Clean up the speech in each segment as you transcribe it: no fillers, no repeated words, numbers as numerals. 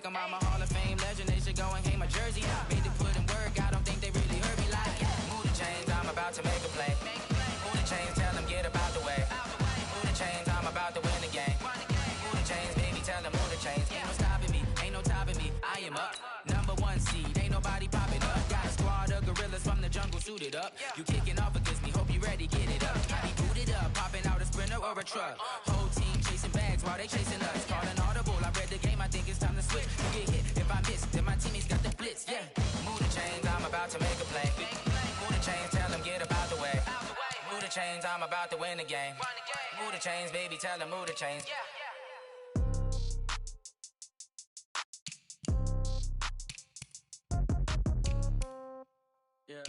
break them. I'm a Hall of Fame legend, they should go and hang my jersey. Made to put in work, I don't think they really heard me like, move the chains, I'm about to make a play. Move the chains, tell them get up out the way. Move the chains, I'm about to win the game. Move the chains, baby, tell them move the chains. Ain't no stopping me, ain't no topping me, I am up. Number one seed, ain't nobody popping up. Got a squad of gorillas from the jungle suited up. You kicking off against me, hope you ready, get it up. I be booted up, popping out a Sprinter or a truck. Whole team chasing bags while they chasing us. Calling audible, I read the game, I think it's time to switch. You get hit, if I miss, then my teammates got the blitz, yeah. Move the chains, I'm about to make a play. Move the chains, tell them get up out the way. Move the chains, I'm about to win the game. Move the chains, baby, tell them move the chains. Yeah. Yeah.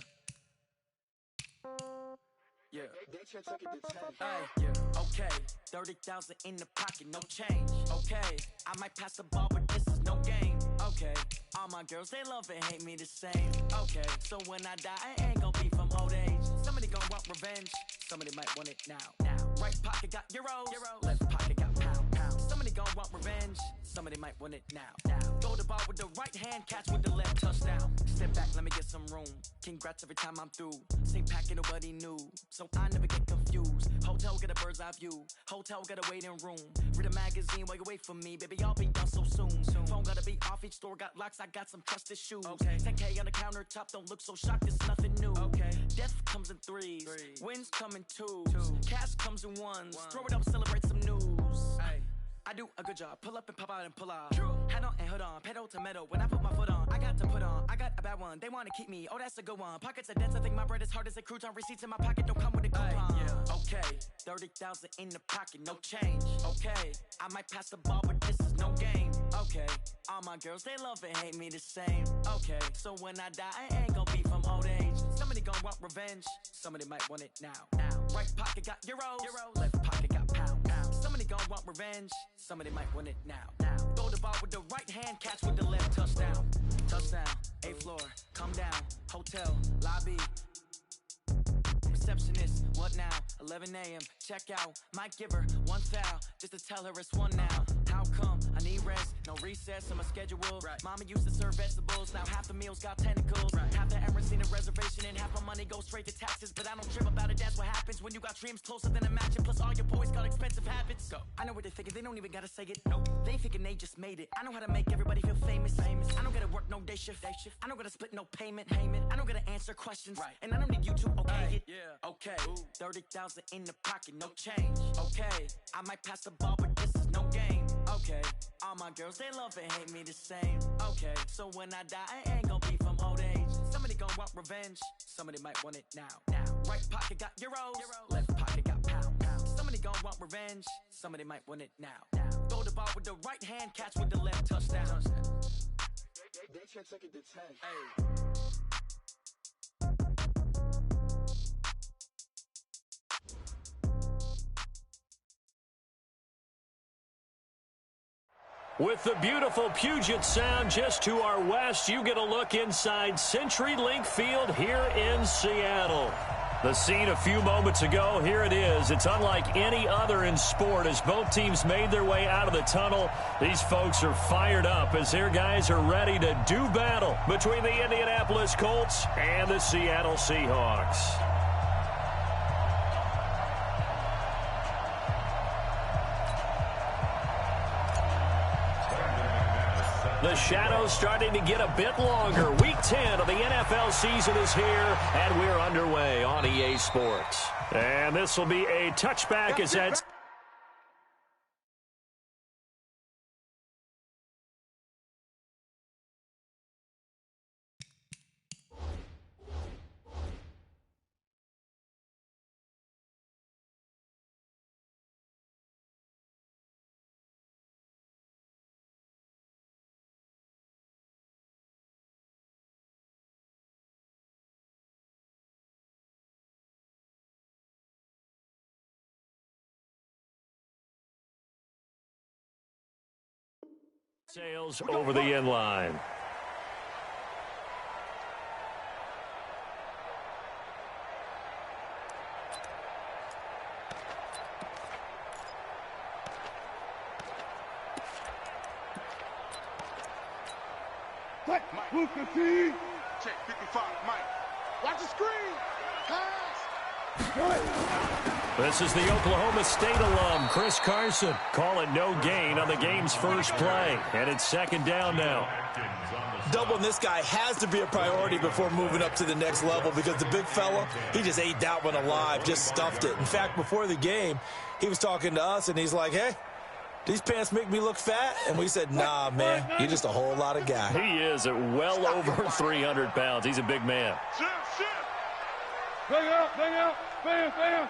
Yeah. Okay. 30,000 in the pocket, no change. Okay. I might pass the ball, but this is no game. Okay. All my girls, they love and hate me the same. Okay. So when I die, I ain't gon' be from old age. Somebody gon' want revenge. Somebody might want it now. Right pocket got euros. Left pocket got pound. Somebody gon' want revenge. Somebody might want it now. Throw the ball with the right hand, catch with the left, touchdown. Step back, let me get some room. Congrats every time I'm through. Same packet, nobody knew, so I never get confused. Hotel get a bird's eye view. Hotel get a waiting room. Read a magazine while you wait for me, baby. I'll be done so soon. Phone gotta be off. Each store got locks. I got some trusted shoes. Okay. 10K on the countertop. Don't look so shocked. It's nothing new. Okay. Death comes in threes. Wins come in twos. Cash comes in ones. Throw it up, celebrate some news. Ay. I do a good job. Pull up and pop out and pull out. True. Hat on and hood on. Pedal to metal. When I put my foot on, I got to put on. I got a bad one. They want to keep me. Oh, that's a good one. Pockets are dense. I think my bread is hard as a crouton. Receipts in my pocket don't come with a coupon. Yeah. Okay. 30,000 in the pocket. No change. Okay. I might pass the ball, but this is no game. Okay. All my girls, they love and hate me the same. Okay. So when I die, I ain't gonna be from old age. Somebody gon' want revenge. Somebody might want it now. Right pocket got euros. Left pocket got pound. Somebody gon' want revenge. Somebody might want it now. Throw the ball with the right hand, catch with the left, touchdown. Touchdown, 8th floor, come down, hotel, lobby. Receptionist, what now? 11 a.m., check out. Might give her one foul, just to tell her it's one now. How come? I need rest, no recess in my schedule. Right. Mama used to serve vegetables, now half the meals got tentacles. Right. Half the Emirates seen a reservation and half my money goes straight to taxes. But I don't trip about it, that's what happens when you got dreams closer than a matching. Plus all your boys got expensive habits. Go. I know what they're thinking, they don't even gotta say it. Nope. They thinking they just made it. I know how to make everybody feel famous. I don't gotta work no day shift. I don't gotta split no payment. I don't gotta answer questions. Right. And I don't need you to okay it. Yeah. Okay. 30,000 in the pocket, no change. Okay. I might pass the ball, but this is no game. Okay. All my girls, they love and hate me the same. Okay. So when I die, I ain't gonna be from old age. Somebody gon' want revenge. Somebody might want it now. Right pocket got euros. Left pocket got pound. Somebody gon' want revenge. Somebody might want it now. Throw the ball with the right hand, catch with the left, touchdown. They can't take it to 10. Hey. With the beautiful Puget Sound just to our west, you get a look inside CenturyLink Field here in Seattle. The scene a few moments ago, here it is. It's unlike any other in sport as both teams made their way out of the tunnel. These folks are fired up as their guys are ready to do battle between the Indianapolis Colts and the Seattle Seahawks. The shadows starting to get a bit longer. Week 10 of the NFL season is here, and we're underway on EA Sports. And this will be a touchback as that's... sails over the end line. Check 55, Mike. Watch the screen. Pass. This is the Oklahoma State alum, Chris Carson. Call it no gain on the game's first play. And it's second down now. Doubling this guy has to be a priority before moving up to the next level because the big fella, he just ate that one alive, just stuffed it. In fact, before the game, he was talking to us, and he's like, hey, these pants make me look fat? And we said, nah, man, you're just a whole lot of guy. He is at well over 300 pounds. He's a big man. Bang out, bam, bam.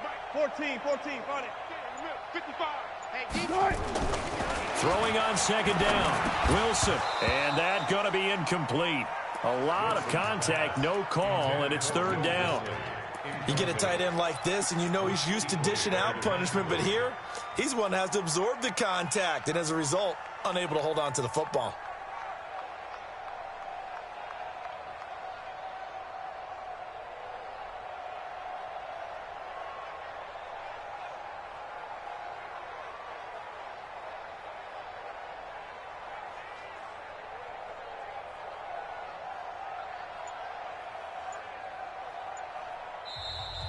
Mike, 14, 40. 55. Hey, Throwing on second down. Wilson. And that going to be incomplete. A lot of contact, no call, and it's third down. You get a tight end like this, and you know he's used to dishing out punishment, but here, he's one that has to absorb the contact, and as a result, unable to hold on to the football.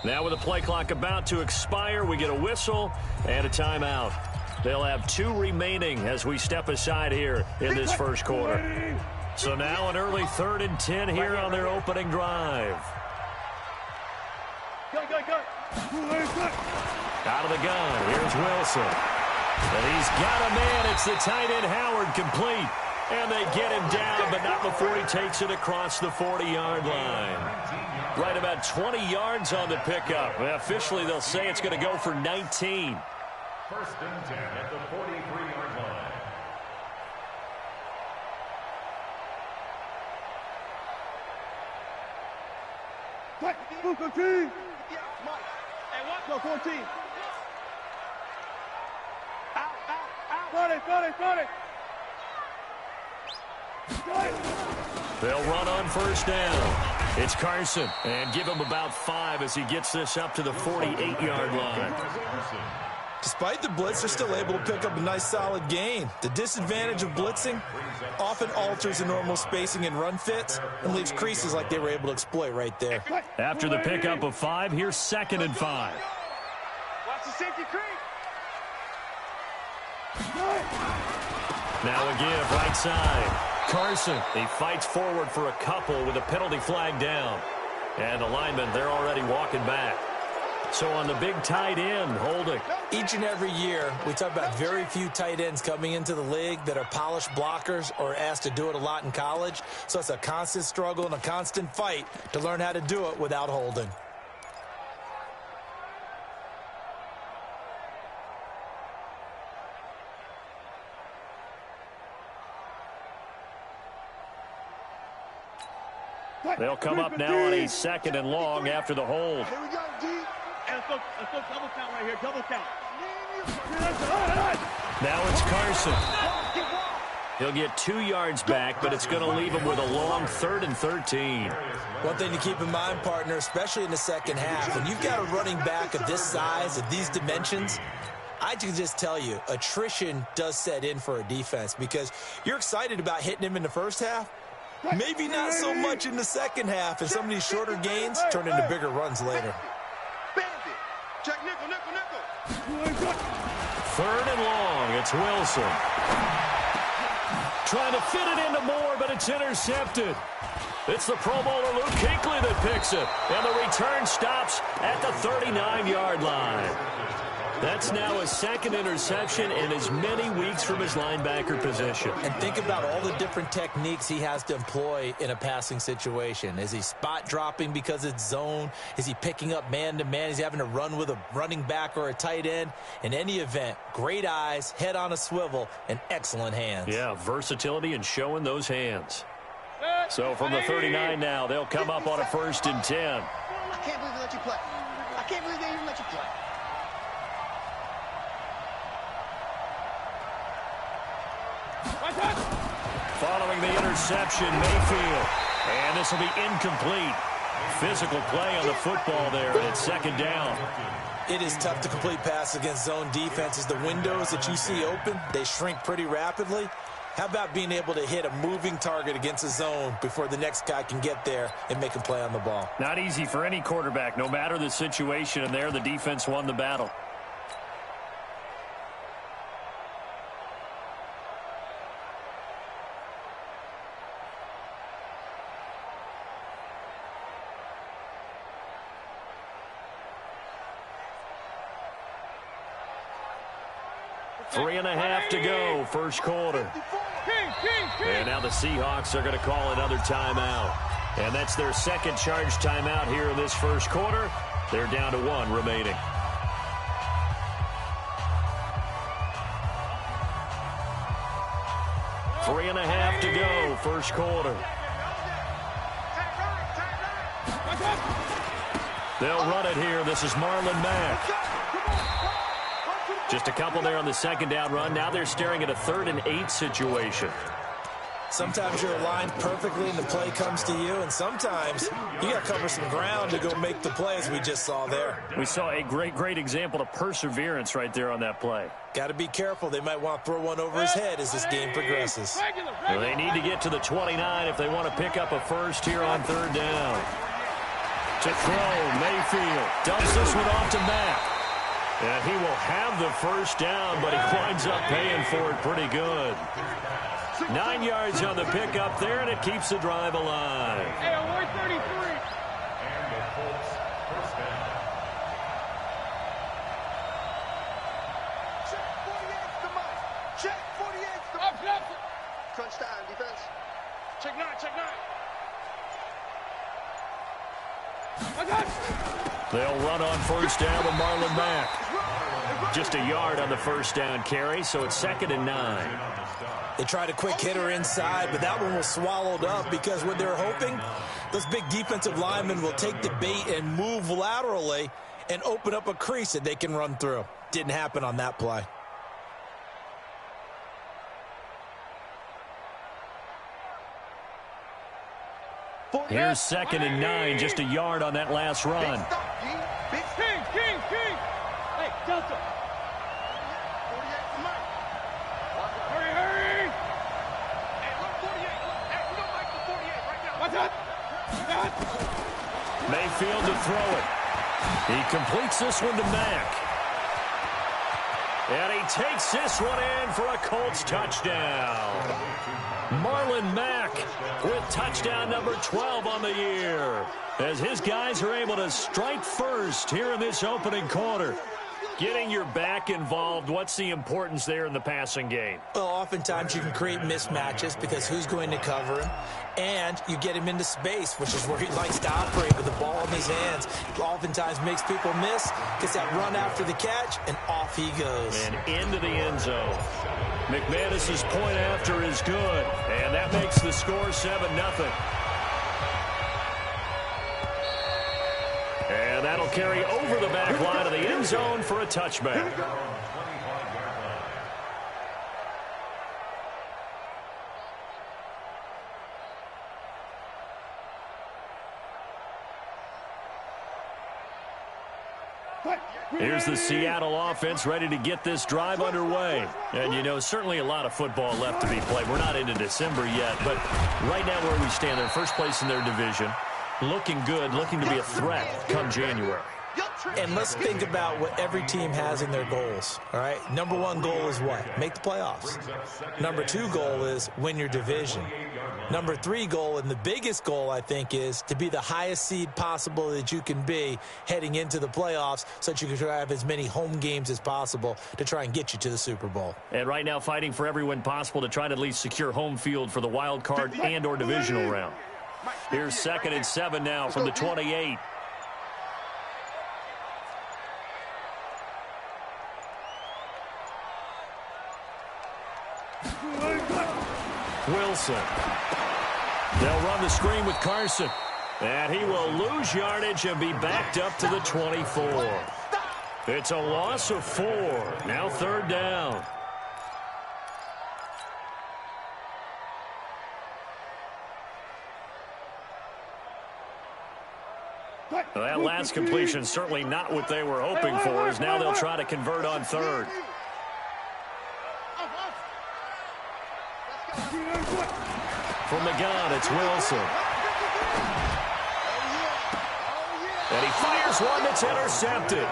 Now with the play clock about to expire, we get a whistle and a timeout. They'll have 2 remaining as we step aside here in this first quarter. So now an early 3rd and 10 here on their opening drive. Go. Out of the gun, here's Wilson. And he's got a man. It's the tight end Howard complete. And they get him down, but not before he takes it across the 40-yard line. Right about 20 yards on the pickup. Well, officially, they'll say it's going to go for 19. 1st and 10 at the 43-yard line. Move 15. Hey, watch go 14. Out. 40. They'll run on first down. It's Carson, and give him about 5 as he gets this up to the 48-yard line. Despite the blitz, they're still able to pick up a nice solid gain. The disadvantage of blitzing often alters the normal spacing and run fits and leaves creases like they were able to exploit right there. After the pickup of 5, here's 2nd and 5. Watch the safety creep. Now a give right side. Carson, he fights forward for a couple with a penalty flag down. And the linemen, they're already walking back. So on the big tight end, holding. Each and every year, we talk about very few tight ends coming into the league that are polished blockers or asked to do it a lot in college. So it's a constant struggle and a constant fight to learn how to do it without holding. They'll come up now on a 2nd and long after the hold. Here we go, D. And let's go double count right here. Double count. Now it's Carson. He'll get 2 yards back, but it's going to leave him with a long 3rd and 13. One thing to keep in mind, partner, especially in the second half, when you've got a running back of this size, of these dimensions, I can just tell you, attrition does set in for a defense because you're excited about hitting him in the first half. Maybe not so much in the second half, and some of these shorter gains turn into bigger runs later. Check nickel. 3rd and long, it's Wilson. Trying to fit it into Moore, but it's intercepted. It's the Pro Bowler Luke Kuechly that picks it, and the return stops at the 39-yard line. That's now a 2nd interception in as many weeks from his linebacker position. And think about all the different techniques he has to employ in a passing situation. Is he spot dropping because it's zone? Is he picking up man-to-man? Is he having to run with a running back or a tight end? In any event, great eyes, head on a swivel, and excellent hands. Yeah, versatility and showing those hands. So from the 39 now, they'll come up on a 1st and 10. I can't believe they let you play. I can't believe they even let you play. Following the interception, Mayfield. And this will be incomplete. Physical play on the football there, and it's 2nd down. It is tough to complete passes against zone defenses. The windows that you see open, they shrink pretty rapidly. How about being able to hit a moving target against a zone before the next guy can get there and make a play on the ball? Not easy for any quarterback, no matter the situation, and there the defense won the battle. Three and a half to go, first quarter. And now the Seahawks are going to call another timeout. And that's their second charge timeout here in this first quarter. They're down to 1 remaining. Three and a half to go, first quarter. They'll run it here. This is Marlon Mack. Just a couple there on the second down run. Now they're staring at a 3rd and 8 situation. Sometimes you're aligned perfectly and the play comes to you, and sometimes you got to cover some ground to go make the play, as we just saw there. We saw a great example of perseverance right there on that play. Got to be careful. They might want to throw one over his head as this game progresses. Well, they need to get to the 29 if they want to pick up a first here on 3rd down. To throw, Mayfield dumps this one off to Mack. And he will have the first down, but he winds up paying for it pretty good. 9 yards on the pickup there, and it keeps the drive alive. Hey, on 133. And the Colts first down. Check 48's the mark. Check 48's the mark. Crunch time, defense. Check 9, check 9. I got it. They'll run on first down with Marlon Mack. Just a yard on the first down carry, so it's 2nd and 9. They tried a quick hitter inside, but that one was swallowed up because what they're hoping, those big defensive linemen will take the bait and move laterally and open up a crease that they can run through. Didn't happen on that play. Here's 2nd and 9, just a yard on that last run. Big King. Hey, Delta. 48's the mark. Hurry. Hey, look, 48. Look. Hey, we don't like the 48 right now. What's that? Mayfield to throw it. He completes this one to Mack. And he takes this one in for a Colts touchdown. Marlon Mack with touchdown number 12 on the year, as his guys are able to strike first here in this opening quarter. Getting your back involved, what's the importance there in the passing game? Well, oftentimes you can create mismatches because who's going to cover him, and you get him into space, which is where he likes to operate with the ball in his hands. Oftentimes makes people miss, gets that run after the catch, and off he goes. And into the end zone. McManus's point after is good, and that makes the score 7-0. And that'll carry over the back line of the end zone for a touchback. Here's the Seattle offense ready to get this drive underway. And, you know, certainly a lot of football left to be played. We're not into December yet, but right now where we stand, they're first place in their division. Looking good, looking to be a threat come January. And let's think about what every team has in their goals, all right? Number 1 goal is what? Make the playoffs. Number 2 goal is win your division. Number 3 goal, and the biggest goal, I think, is to be the highest seed possible that you can be heading into the playoffs so that you can try to have as many home games as possible to try and get you to the Super Bowl. And right now fighting for every win possible to try to at least secure home field for the wild card and or divisional round. Here's 2nd and 7 now from the 28. Wilson. They'll run the screen with Carson. And he will lose yardage and be backed up to the 24. It's a loss of 4. Now 3rd down. Well, that last completion certainly not what they were hoping for, as now they'll try to convert on third. From the gun, it's Wilson. And he fires one that's intercepted.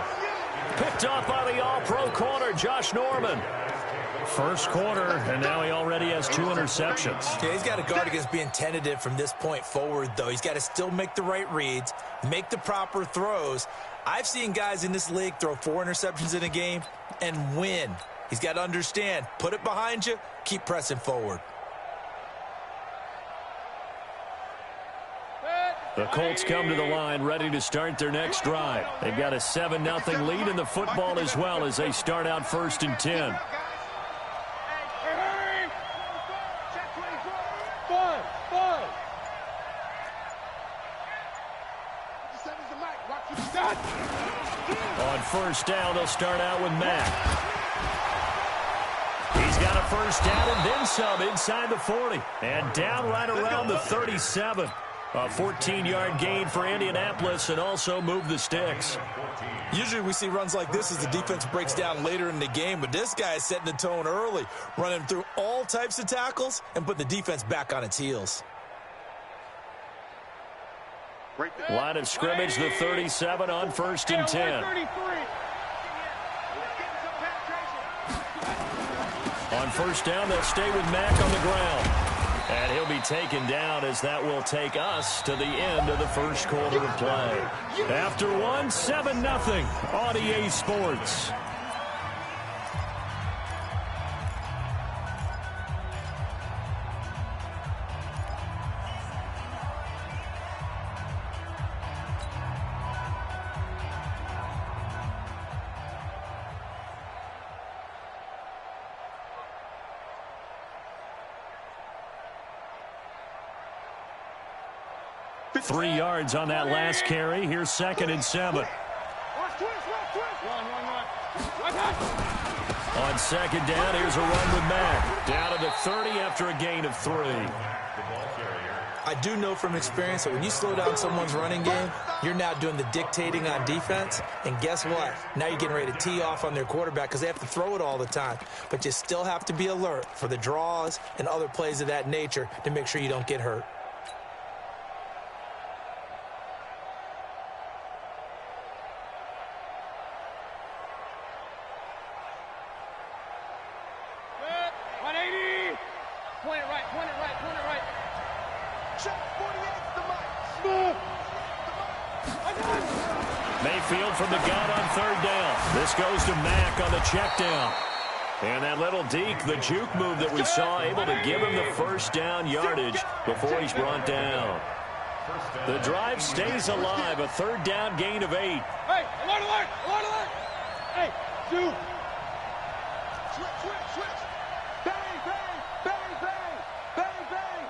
Picked off by the all-pro corner, Josh Norman. First quarter, and now he already has 2 interceptions. Yeah, he's got to guard against being tentative from this point forward, though. He's got to still make the right reads, make the proper throws. I've seen guys in this league throw 4 interceptions in a game and win. He's got to understand, put it behind you, keep pressing forward. The Colts come to the line ready to start their next drive. They've got a 7-0 lead in the football as well as they start out 1st and 10. On first down, they'll start out with Mack. He's got a first down and then some inside the 40. And down right around the 37. A 14-yard gain for Indianapolis and also move the sticks. Usually we see runs like this as the defense breaks down later in the game, but this guy is setting the tone early, running through all types of tackles and putting the defense back on its heels. Line of scrimmage, the 37 on 1st and 10. On first down, they'll stay with Mack on the ground. And he'll be taken down as that will take us to the end of the first quarter of play. After one, 7-0 on EA Sports. Three yards on that last carry. Here's 2nd and 7. On 2nd down, here's a run with Mack. Down to the 30 after a gain of 3. I do know from experience that when you slow down someone's running game, you're now doing the dictating on defense. And guess what? Now you're getting ready to tee off on their quarterback because they have to throw it all the time. But you still have to be alert for the draws and other plays of that nature to make sure you don't get hurt. Mayfield from the gun on 3rd down. This goes to Mack on the check down. And that little deke, the juke move that we saw, able to give him the first down yardage before he's brought down. The drive stays alive, a 3rd down gain of 8. Hey, alert, alert, alert, alert. Hey, dude. Switch. Bang, bang, bang, bang, bang, bang.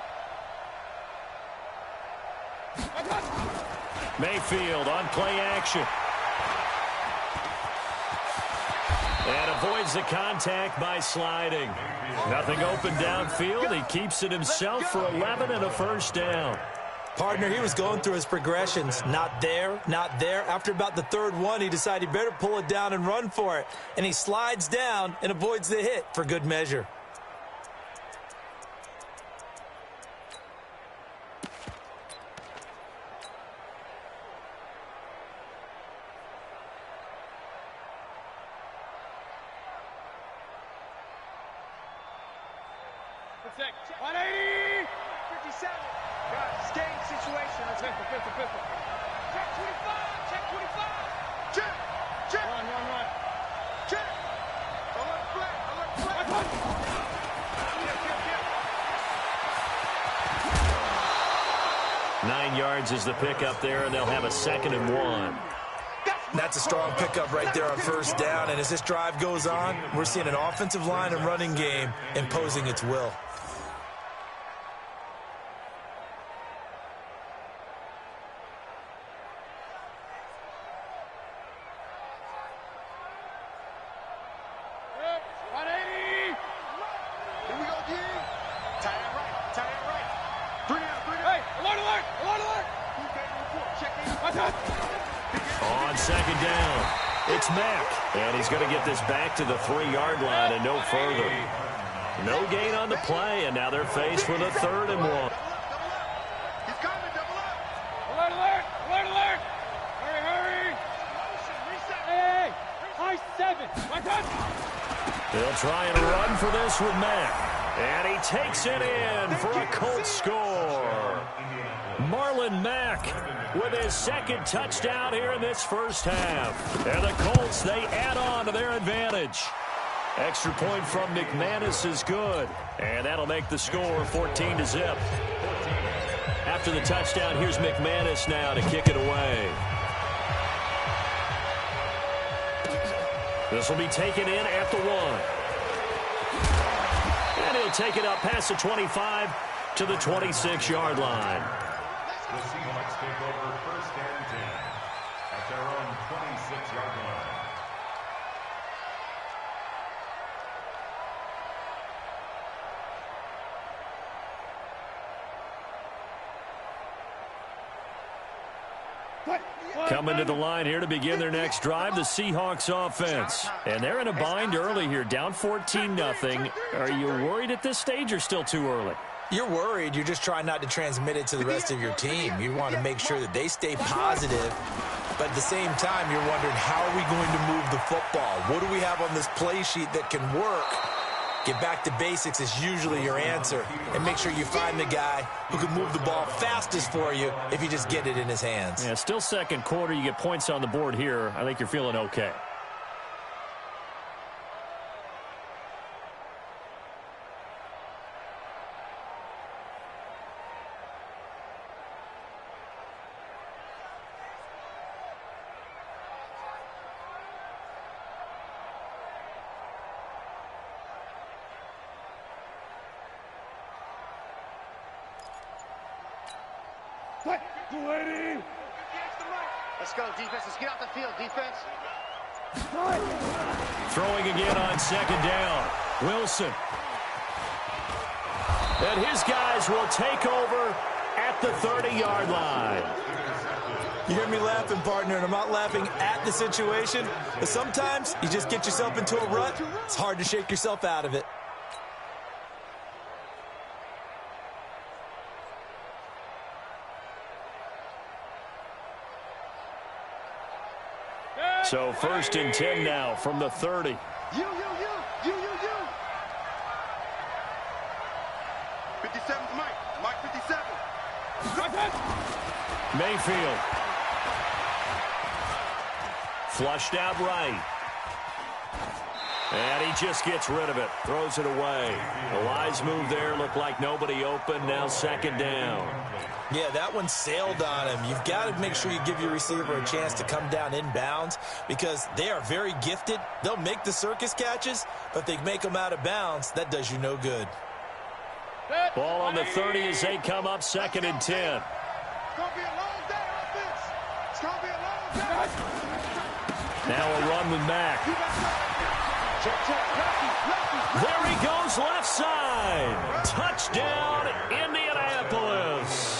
Mayfield on play action. And avoids the contact by sliding. Nothing open downfield. He keeps it himself for 11 and a first down. Partner, he was going through his progressions. Not there, not there. After about the 3rd one, he decided he better pull it down and run for it. And he slides down and avoids the hit for good measure. Check. 180. 57. Guys, game situation. Let's go. Pistol. Check 25. Check. Run. Check. Alert flat. Yeah. 9 yards is the pickup there, and they'll have a 2nd and 1. That's a strong pickup right there on 1st down. And as this drive goes on, we're seeing an offensive line and running game imposing its will. On second down, it's Mack. And he's going to get this back to the 3-yard line and no further. No gain on the play, and now they're faced with a 3rd and 1. He's coming, double up. Alert, alert, alert, alert. Hurry, hurry. Hey, high 7. My touch. They'll try and run for this with Mack. And he takes it in for a Colts score. Marlon Mack with his 2nd touchdown here in this first half. And the Colts, they add on to their advantage. Extra point from McManus is good. And that'll make the score 14-0. After the touchdown, here's McManus now to kick it away. This will be taken in at the 1. And he'll take it up past the 25 to the 26-yard line. The Seahawks take over 1st and 10 at their own 26-yard line. Coming to the line here to begin their next drive, the Seahawks offense. And they're in a bind early here, down 14-0. Are you worried at this stage or still too early? You're worried. You're just trying not to transmit it to the rest of your team. You want to make sure that they stay positive. But at the same time, you're wondering, how are we going to move the football? What do we have on this play sheet that can work? Get back to basics is usually your answer. And make sure you find the guy who can move the ball fastest for you if you just get it in his hands. Yeah, still second quarter. You get points on the board here. I think you're feeling okay. Let's go, defense. Let's get out the field, defense. Throwing again on second down. Wilson. And his guys will take over at the 30-yard line. You hear me laughing, partner, and I'm not laughing at the situation, but sometimes you just get yourself into a rut. It's hard to shake yourself out of it. So 1st and 10 now from the 30. You. 57's Mike 57. Mayfield. Flushed out right. And he just gets rid of it. Throws it away. A wise move there. Looked like nobody open. Now 2nd down. Yeah, that one sailed on him. You've got to make sure you give your receiver a chance to come down inbounds because they are very gifted. They'll make the circus catches, but if they make them out of bounds, that does you no good. Ball on the 30 as they come up 2nd and 10. It's going to be a long day, offense. It's going to be a long day. Now a run with Mack. There he goes left side. Touchdown, Indianapolis.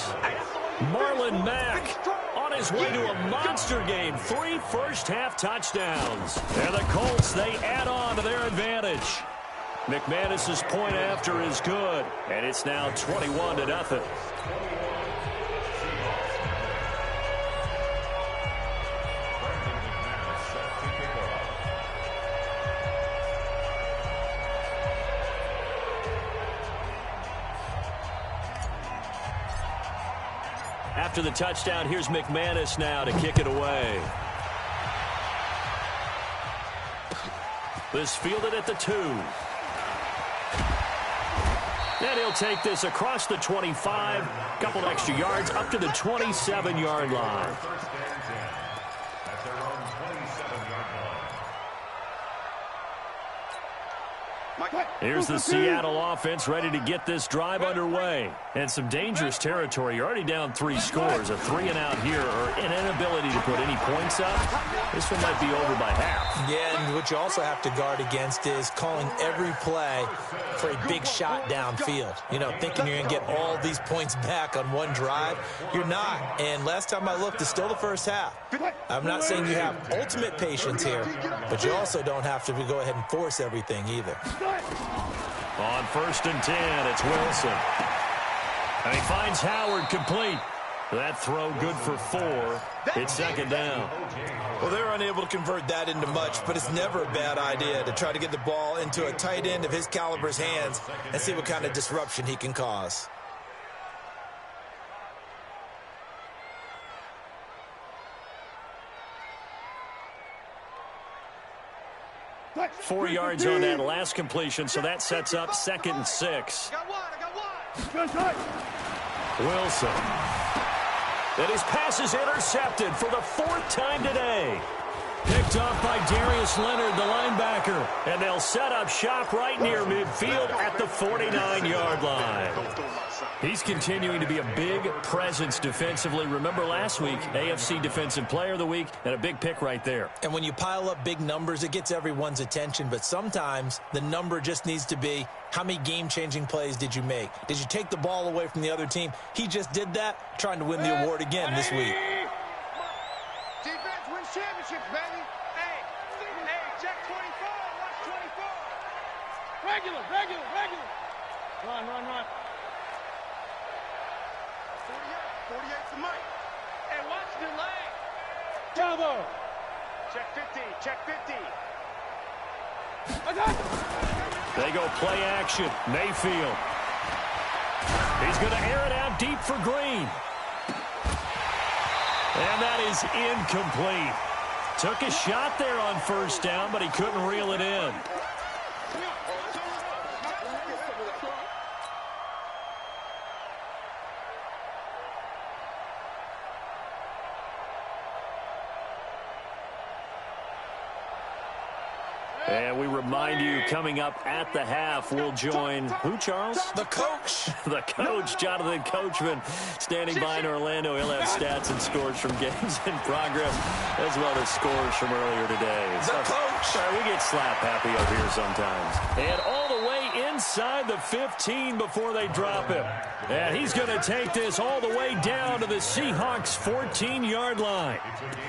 Marlon Mack on his way to a monster game. 3 first-half touchdowns. And the Colts, they add on to their advantage. McManus's point after is good. And it's now 21-0. After the touchdown, here's McManus now to kick it away. This fielded at the 2. And he'll take this across the 25, a couple extra yards up to the 27-yard line. Here's the Seattle offense ready to get this drive underway. And some dangerous territory. You're already down 3 scores. A 3-and-out here or an inability to put any points up. This one might be over by half. Yeah, and what you also have to guard against is calling every play for a big shot downfield. You know, thinking you're going to get all these points back on one drive. You're not. And last time I looked, it's still the first half. I'm not saying you have ultimate patience here, but you also don't have to go ahead and force everything either. On 1st and 10, it's Wilson. And he finds Howard complete. That throw good for 4. It's 2nd down. Well, they're unable to convert that into much, but it's never a bad idea to try to get the ball into a tight end of his caliber's hands and see what kind of disruption he can cause. Four yards on that last completion, so that sets up 2nd and 6. Wilson. And his pass is intercepted for the 4th time today. Picked off by Darius Leonard, the linebacker. And they'll set up shop right near midfield at the 49-yard line. He's continuing to be a big presence defensively. Remember last week, AFC Defensive Player of the Week, and a big pick right there. And when you pile up big numbers, it gets everyone's attention. But sometimes the number just needs to be, how many game-changing plays did you make? Did you take the ball away from the other team? He just did that, trying to win the award again this week. Defense wins championships, baby. Hey, check 24. Watch 24. Regular. Run. 48 to Mike. Hey, watch the leg. Bravo. Check 50. They go play action. Mayfield. He's going to air it out deep for Green. And that is incomplete. Took a shot there on 1st down, but he couldn't reel it in. And we remind you, coming up at the half, we'll join who, Charles? The coach. The coach, Jonathan Coachman, standing by in Orlando. He'll have stats and scores from games in progress, as well as scores from earlier today. The coach. Sorry, we get slap happy up here sometimes. And all the way inside the 15 before they drop him. And he's going to take this all the way down to the Seahawks' 14-yard line.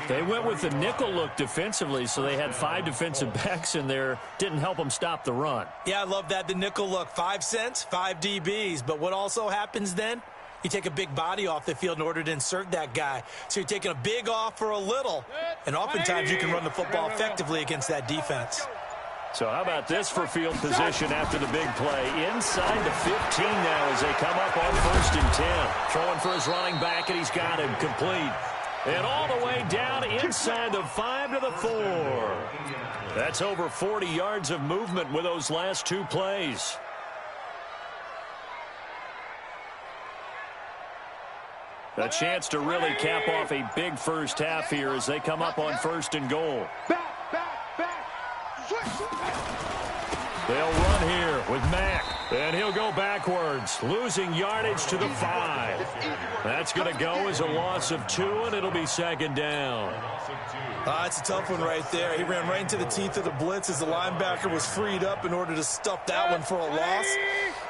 They went with the nickel look defensively, so they had 5 defensive backs in there. Didn't help them stop the run. Yeah, I love that. The nickel look, 5 cents, 5 DBs. But what also happens then? You take a big body off the field in order to insert that guy. So you're taking a big off for a little. And oftentimes you can run the football effectively against that defense. So how about this for field position after the big play? Inside the 15 now as they come up on 1st and 10. Throwing for his running back, and he's got him complete. And all the way down inside the 5 to the 4. That's over 40 yards of movement with those last 2 plays. A chance to really cap off a big first half here as they come up on 1st and goal. They'll run here with Mack, and he'll go backwards, losing yardage to the 5. That's going to go as a loss of 2, and it'll be 2nd down. It's a tough one right there. He ran right into the teeth of the blitz as the linebacker was freed up in order to stuff that one for a loss.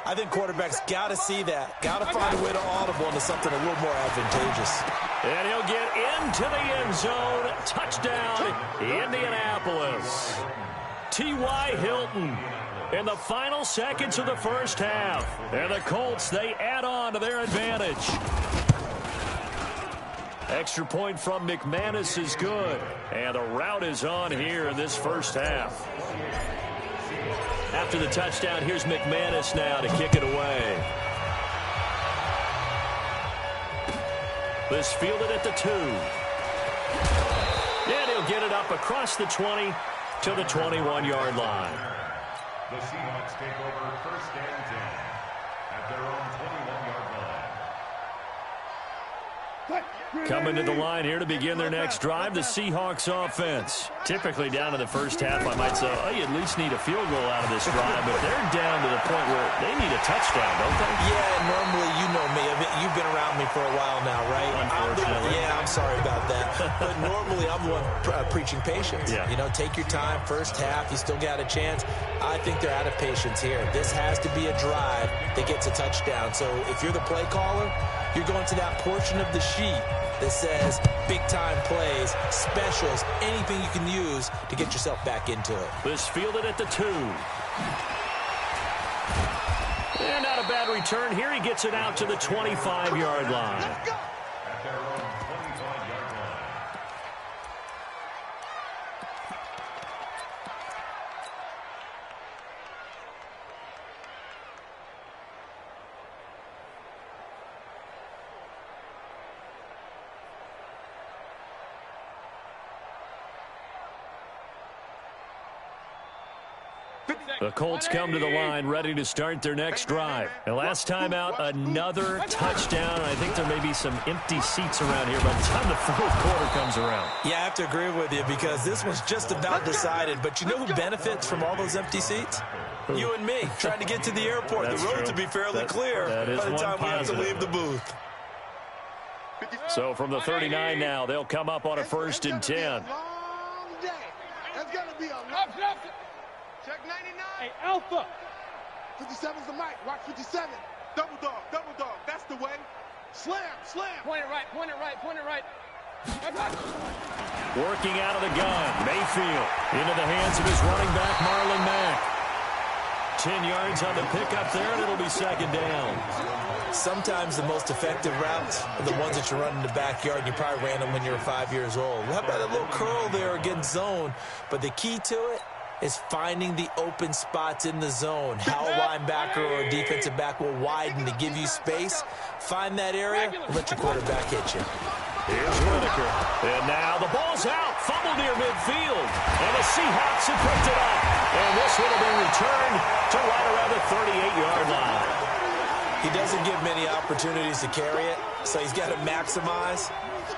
I think quarterbacks got to see that. Got to find a way to audible into something a little more advantageous. And he'll get into the end zone. Touchdown, Indianapolis. T.Y. Hilton in the final seconds of the first half. And the Colts, they add on to their advantage. Extra point from McManus is good. And the route is on here in this first half. After the touchdown, here's McManus now to kick it away. This fielded at the 2. And he'll get it up across the 20 to the 21-yard line. The Seahawks take over 1st and 10 at their own 21-yard Coming to the line here to begin their next drive, the Seahawks offense. Typically down in the first half, I might say, oh, you at least need a field goal out of this drive, but they're down to the point where they need a touchdown, don't they? Yeah, normally, you know me. You've been around me for a while now, right? Unfortunately. I'm sorry about that. But normally, I'm the one preaching patience. Yeah. You know, take your time. First half, you still got a chance. I think they're out of patience here. This has to be a drive that gets a touchdown. So if you're the play caller, you're going to that portion of the sheet that says big-time plays, specials, anything you can use to get yourself back into it. This fielded at the 2. And not a bad return here. He gets it out to the 25-yard line. At their own 25-yard line. The Colts come to the line ready to start their next drive. And last time out, another touchdown. And I think there may be some empty seats around here by the time the fourth quarter comes around. Yeah, I have to agree with you because this one's just about decided. But you know who benefits from all those empty seats? You and me, trying to get to the airport. That's the road true. to be fairly clear that is by the one time we have to positive. leave the booth. So from the 39 now, they'll come up on a 1st and 10. Long day. That's gonna be a long. Check 99. Hey, Alpha. 57's the mic. Watch 57. Double dog. Double dog. That's the way. Slam. Slam. Point it right. Point it right. Point it right. Working out of the gun, Mayfield into the hands of his running back, Marlon Mack. 10 yards on the pickup there, and it'll be 2nd down. Sometimes the most effective routes are the ones that you run in the backyard, and you probably ran them when you were 5 years old. How about a little curl there against zone? But the key to it is finding the open spots in the zone. How a linebacker or a defensive back will widen to give you space. Find that area and let your quarterback hit you. Here's Whitaker. And now the ball's out. Fumble near midfield. And the Seahawks have picked it up. And this one will be returned to right around the 38-yard line. He doesn't get many opportunities to carry it, so he's got to maximize.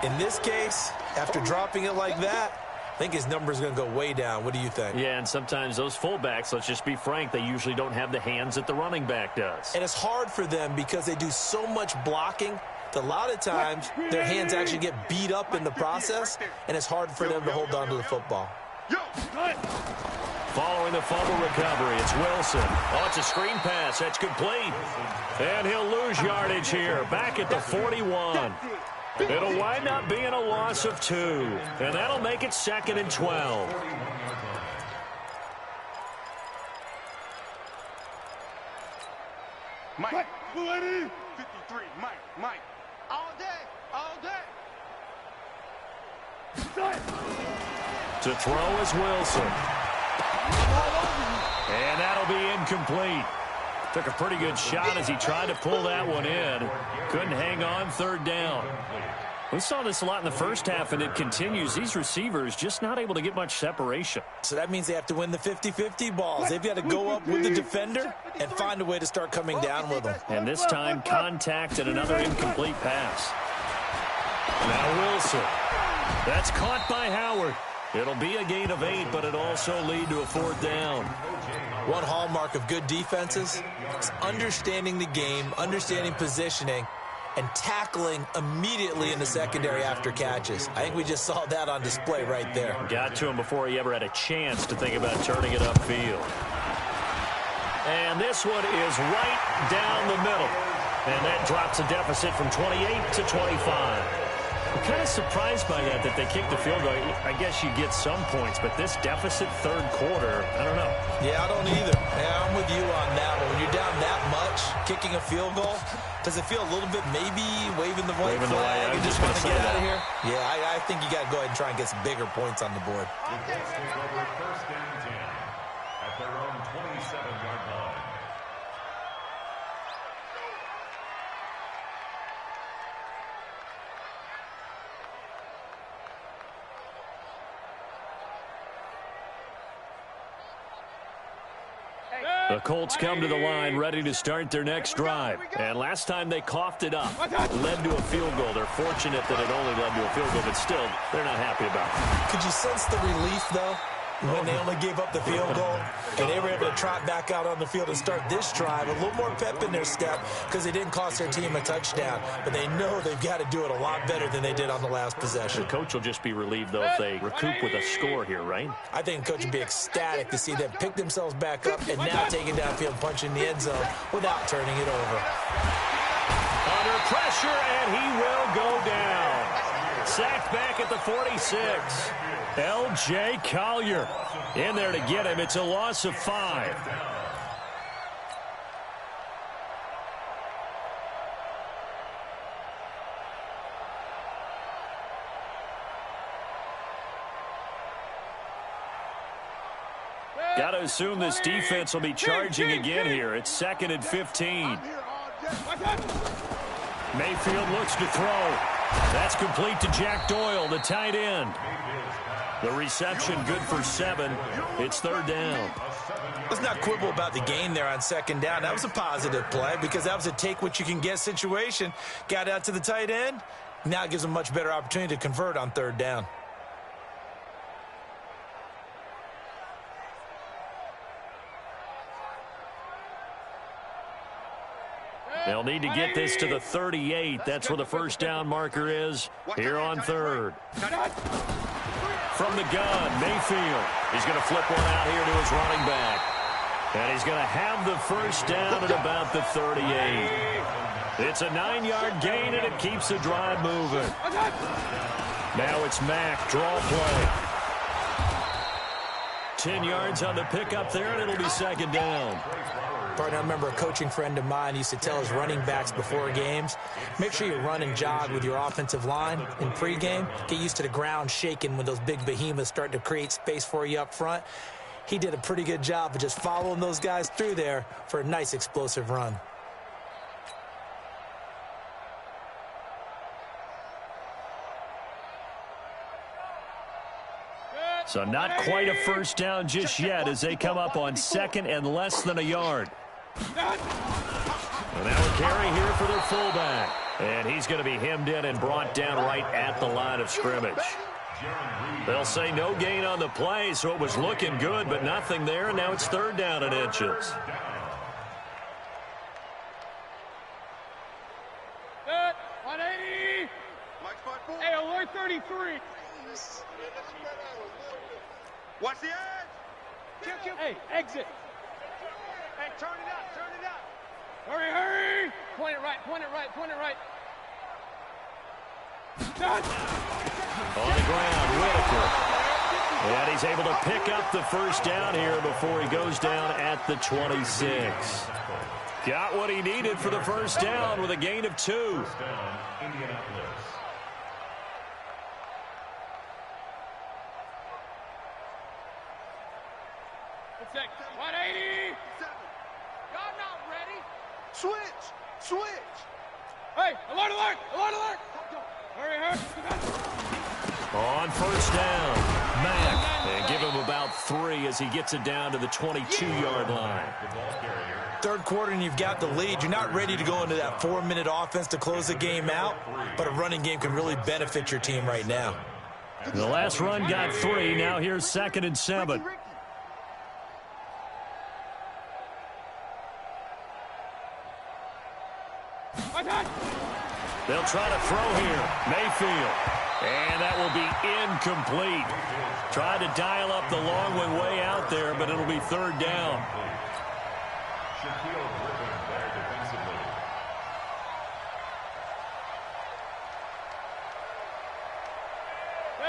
In this case, after dropping it like that, I think his number is going to go way down. What do you think? Yeah, and sometimes those fullbacks, let's just be frank, they usually don't have the hands that the running back does. And it's hard for them because they do so much blocking that a lot of times their hands actually get beat up in the process, and it's hard for them to hold on to the football. Following the fumble recovery, it's Wilson. Oh, it's a screen pass. That's complete. And he'll lose yardage here, back at the 41. It'll wind up being a loss of 2. And that'll make it 2nd and 12. Mike. 53. Mike. All day. All day. To throw is Wilson. And that'll be incomplete. Took a pretty good shot as he tried to pull that one in. Couldn't hang on, 3rd down. We saw this a lot in the first half, and it continues. These receivers just not able to get much separation. So that means they have to win the 50-50 balls. They've got to go up with the defender and find a way to start coming down with them. And this time, contact and another incomplete pass. Now Wilson. That's caught by Howard. It'll be a gain of 8, but it also lead to a 4th down. One hallmark of good defenses is understanding the game, understanding positioning, and tackling immediately in the secondary after catches. I think we just saw that on display right there. Got to him before he ever had a chance to think about turning it upfield. And this one is right down the middle. And that drops a deficit from 28 to 25. I'm kind of surprised by that they kicked the field goal. I guess you get some points, but this deficit 3rd quarter, I don't know. Yeah, I don't either. Yeah, I'm with you on that one. When you're down that much, kicking a field goal, does it feel a little bit maybe waving the white flag and just want to get out of here? Yeah, I think you got to go ahead and try and get some bigger points on the board. First and 10 at their own 27-yard line. The Colts come to the line ready to start their next drive. And last time they coughed it up, led to a field goal. They're fortunate that it only led to a field goal, but still, they're not happy about it. Could you sense the relief, though, when they only gave up the field goal? And they were able to trot back out on the field and start this drive. A little more pep in their step because they didn't cost their team a touchdown. But they know they've got to do it a lot better than they did on the last possession. The coach will just be relieved, though, if they recoup with a score here, right? I think the coach would be ecstatic to see them pick themselves back up and now take it downfield, punch in the end zone without turning it over. Under pressure, and he will go down. Sacked back at the 46. L.J. Collier in there to get him. It's a loss of 5. Got to assume this defense will be charging again here. It's 2nd and 15. Mayfield looks to throw. That's complete to Jack Doyle, the tight end. The reception good for 7. It's 3rd down. Let's not quibble about the gain there on 2nd down. That was a positive play because that was a take-what-you-can-get situation. Got out to the tight end. Now it gives them a much better opportunity to convert on 3rd down. They'll need to get this to the 38. That's where the first down marker is here on 3rd. From the gun, Mayfield. He's going to flip one out here to his running back. And he's going to have the first down at about the 38. It's a 9-yard gain, and it keeps the drive moving. Now it's Mack, draw play. 10 yards on the pickup there, and it'll be 2nd down. Partner, I remember a coaching friend of mine used to tell his running backs before games, make sure you run and jog with your offensive line in pregame. Get used to the ground shaking when those big behemoths start to create space for you up front. He did a pretty good job of just following those guys through there for a nice explosive run. So not quite a first down just yet as they come up on 2nd and less than a yard. And now a carry here for their fullback. And he's going to be hemmed in and brought down right at the line of scrimmage. They'll say no gain on the play, so it was looking good, but nothing there, and now it's 3rd down and inches. Good. 180. Hey, alert 33. Watch the edge. Hey, exit. Hey, turn it up, turn it up. Hurry, hurry. Point it right, point it right, point it right. On the ground, Whitaker. And he's able to pick up the first down here before he goes down at the 26. Got what he needed for the first down with a gain of 2. Check. 180. God, not ready. Switch. Switch. Hey, alert, alert, alert, alert. Hurry, hurry. On first down, Mack. And give him about 3 as he gets it down to the 22-yard line. 3rd quarter and you've got the lead. You're not ready to go into that 4-minute offense to close the game out, but a running game can really benefit your team right now. The last run got 3. Now here's 2nd and 7. They'll try to throw here. Mayfield. And that will be incomplete. Tried to dial up the long one way out there, but it'll be 3rd down.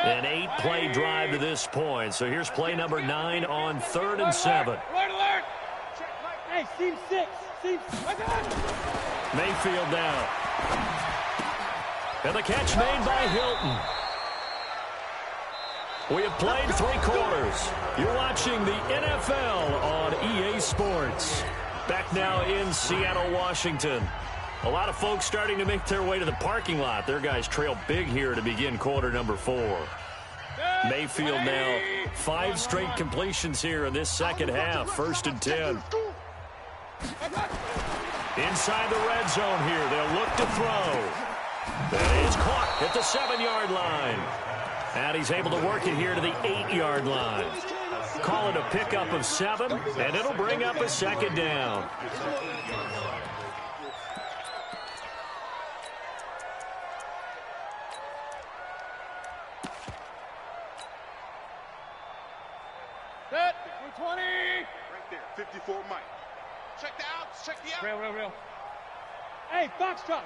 An 8-play drive to this point. So here's play number 9 on 3rd and 7. Alert, alert. Hey, seam 6. Seam 6. Mayfield down. And the catch made by Hilton. We have played 3 quarters. You're watching the NFL on EA Sports. Back now in Seattle, Washington. A lot of folks starting to make their way to the parking lot. Their guys trail big here to begin quarter number 4. Mayfield now 5 straight completions here in this second half. 1st and 10. Inside the red zone here, they'll look to throw. That is caught at the 7-yard line. And he's able to work it here to the 8-yard line. Call it a pickup of 7, and it'll bring up a second down. Set. 20. Right there. 54 Mike. Check the outs. Check the outs. Real. Hey, Foxtrot.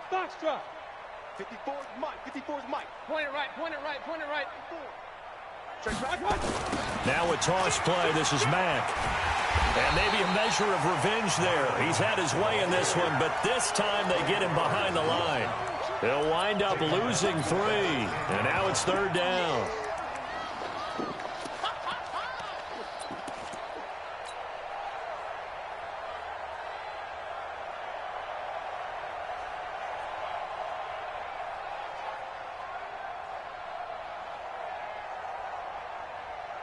54's Mike. 54's Mike. Point it right. 54. Now a toss play. This is Mack. And maybe a measure of revenge there. He's had his way in this one, but this time they get him behind the line. They'll wind up losing 3. And now it's 3rd down.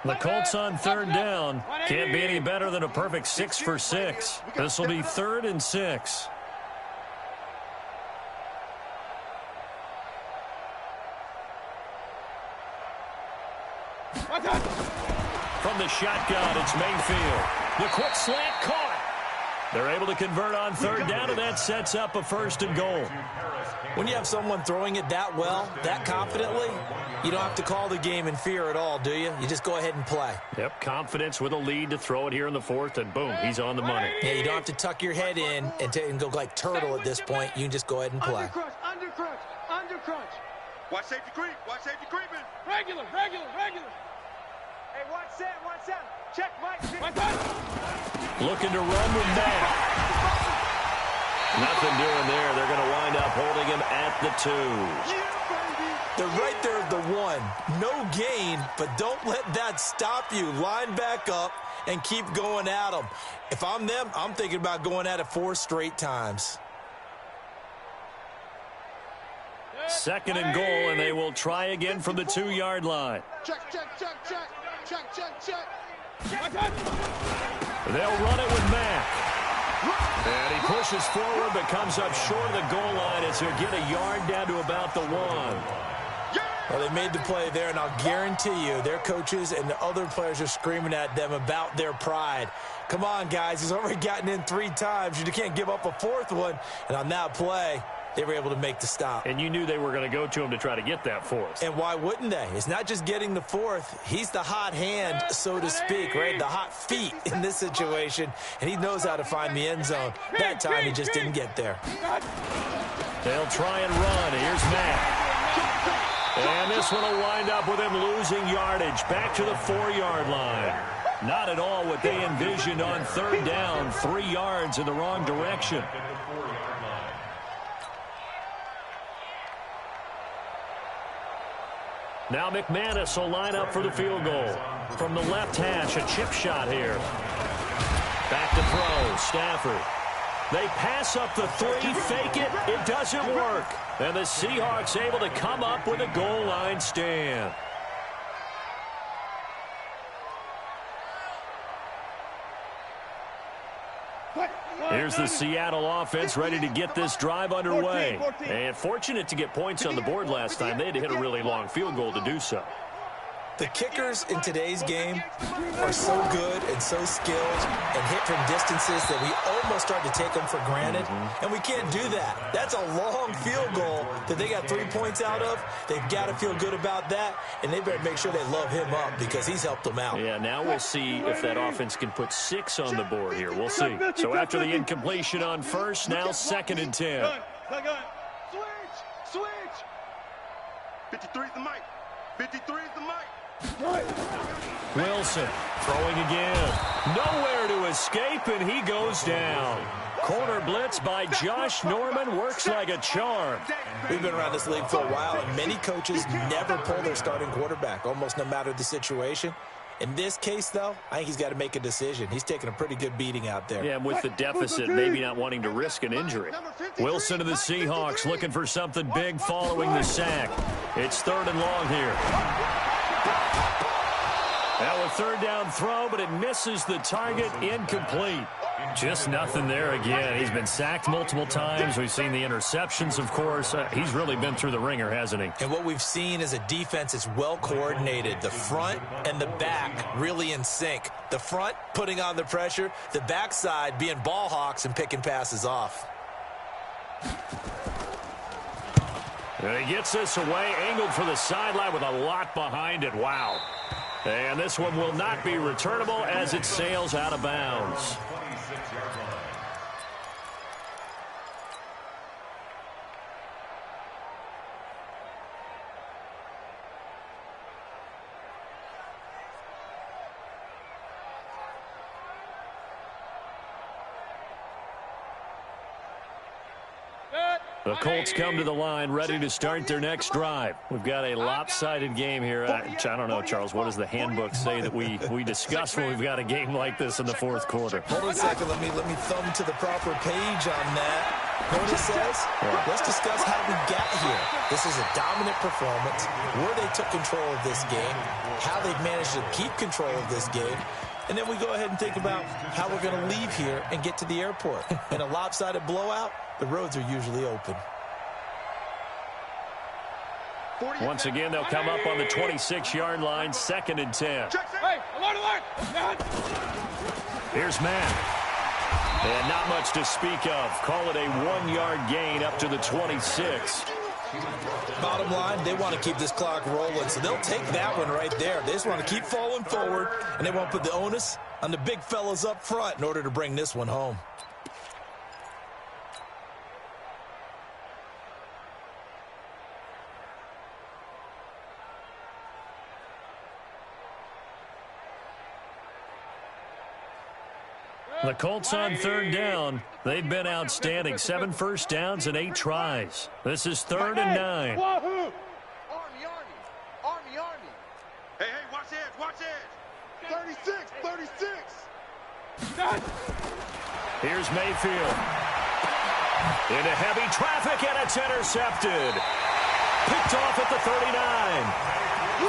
The Colts on 3rd down. Can't be any better than a perfect 6 for 6. This will be 3rd and 6. From the shotgun, it's Mayfield. The quick slant caught. They're able to convert on 3rd down, and that sets up a 1st and goal. When you have someone throwing it that well, that confidently, you don't have to call the game in fear at all, do you? You just go ahead and play. Yep, confidence with a lead to throw it here in the 4th, and boom, he's on the money. Yeah, you don't have to tuck your head in and go like turtle at this point. You can just go ahead and play. Under crunch. Watch safety creeping. Regular. Hey, watch set. Check, Mike. Looking to run with that. Nothing doing there. They're going to wind up holding him at the 2. They're right there at the 1. No gain, but don't let that stop you. Line back up and keep going at them. If I'm them, I'm thinking about going at it 4 straight times. 2nd and goal, and they will try again from the 2-yard line. Check. They'll run it with Mack. And he pushes forward, but comes up short of the goal line as he'll get a yard down to about the 1. Well, they made the play there, and I'll guarantee you their coaches and the other players are screaming at them about their pride. Come on, guys. He's already gotten in 3 times. You can't give up a 4th one. And on that play, they were able to make the stop. And you knew they were going to go to him to try to get that 4th. And why wouldn't they? It's not just getting the 4th. He's the hot hand, so to speak, right? The hot feet in this situation. And he knows how to find the end zone. That time, he just didn't get there. They'll try and run. Here's Mack. And this one will wind up with him losing yardage back to the 4-yard line. Not at all what they envisioned on 3rd down. 3 yards in the wrong direction. Now McManus will line up for the field goal. From the left hash, a chip shot here. Back to throw, Stafford. They pass up the 3, fake it. It doesn't work. And the Seahawks able to come up with a goal line stand. Here's the Seattle offense ready to get this drive underway. And fortunate to get points on the board last time. They had to hit a really long field goal to do so. The kickers in today's game are so good and so skilled and hit from distances that we almost start to take them for granted. And we can't do that. That's a long field goal that they got 3 points out of. They've got to feel good about that, and they better make sure they love him up because he's helped them out. Yeah, now we'll see if that offense can put 6 on the board here. We'll see. So after the incompletion on 1st, now 2nd and 10. Switch. 53's the mic. 53's the mic. Wilson throwing again. Nowhere to escape, and he goes down. Corner blitz by Josh Norman works like a charm. We've been around this league for a while, and many coaches never pull their starting quarterback, almost no matter the situation. In this case, though, I think he's got to make a decision. He's taking a pretty good beating out there. Yeah, and with the deficit, maybe not wanting to risk an injury. Wilson to the Seahawks looking for something big following the sack. It's 3rd and long here. Now a third down throw, but it misses the target, incomplete. Just nothing there again. He's been sacked multiple times. We've seen the interceptions, of course. He's really been through the ringer, hasn't he? And what we've seen is a defense that's well coordinated. The front and the back really in sync. The front putting on the pressure, the backside being ball hawks and picking passes off. And he gets this away, angled for the sideline with a lot behind it. Wow. And this one will not be returnable as it sails out of bounds. The Colts come to the line ready to start their next drive. We've got a lopsided game here. I don't know, Charles, what does the handbook say that we discuss when we've got a game like this in the fourth quarter? Hold on a second. Let me thumb to the proper page on that. Know what it says? Yeah. Let's discuss how we got here. This is a dominant performance, where they took control of this game, how they've managed to keep control of this game, and then we go ahead and think about how we're going to leave here and get to the airport. In a lopsided blowout, the roads are usually open. Once again, they'll come up on the 26-yard line, 2nd and 10. Here's Mann. And not much to speak of. Call it a 1-yard gain up to the 26. Bottom line, they want to keep this clock rolling, so they'll take that one right there. They just want to keep falling forward, and they won't put the onus on the big fellas up front in order to bring this one home. The Colts on 3rd down. They've been outstanding. 7 first downs and 8 tries. This is 3rd and 9. Army. Hey, watch edge. 36. Here's Mayfield. Into heavy traffic, and it's intercepted. Picked off at the 39.